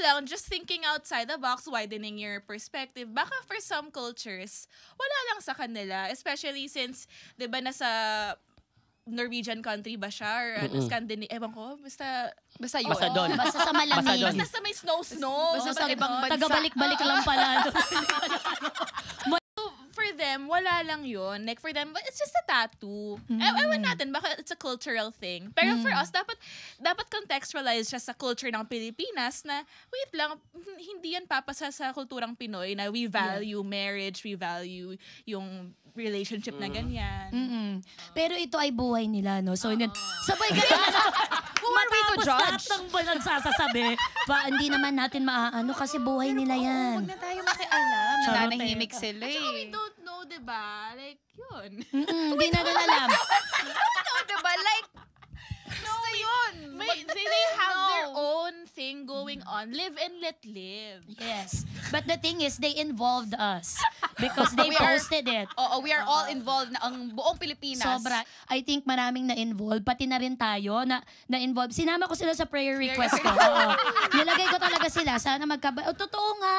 lang, just thinking outside the box, widening your perspective. Baka for some cultures, wala lang sa kanila. Especially since, di ba, nasa Norwegian country ba siya? Or Scandinavia, ewan ko, basta yun. Basta doon. Basta sa malamig. Basta sa may snow. Basta sa ibang bansa. Taga-balik-balik lang pala. For them, wala lang yun. Like, for them, it's just a tattoo. Ewan natin, baka it's a cultural thing. Pero for us, dapat contextualize siya sa culture ng Pilipinas na, wait lang, hindi yan papasa sa kulturang Pinoy na we value marriage, we value yung relationship na ganyan. Pero ito ay buhay nila, no? So, sabay ganyan na. Who are we to judge? Matapos lahat ng nagsasasabi, hindi naman natin maaano kasi buhay nila yan. Huwag na tayo makialam. Nananahimik sila Tsaka we eh. don't know, diba? Like, yun. Hindi natin alam. No, diba? Like, basta yun. They have their own thing going on. Live and let live. Yes. But the thing is, they involved us because they posted it. Oo, we are all involved na ang buong Pilipinas. Sobra. I think maraming na-involve. Pati na rin tayo na-involve. Sinama ko sila sa prayer request ko. Oo. Nilagay ko talaga sila. Sana totoo nga.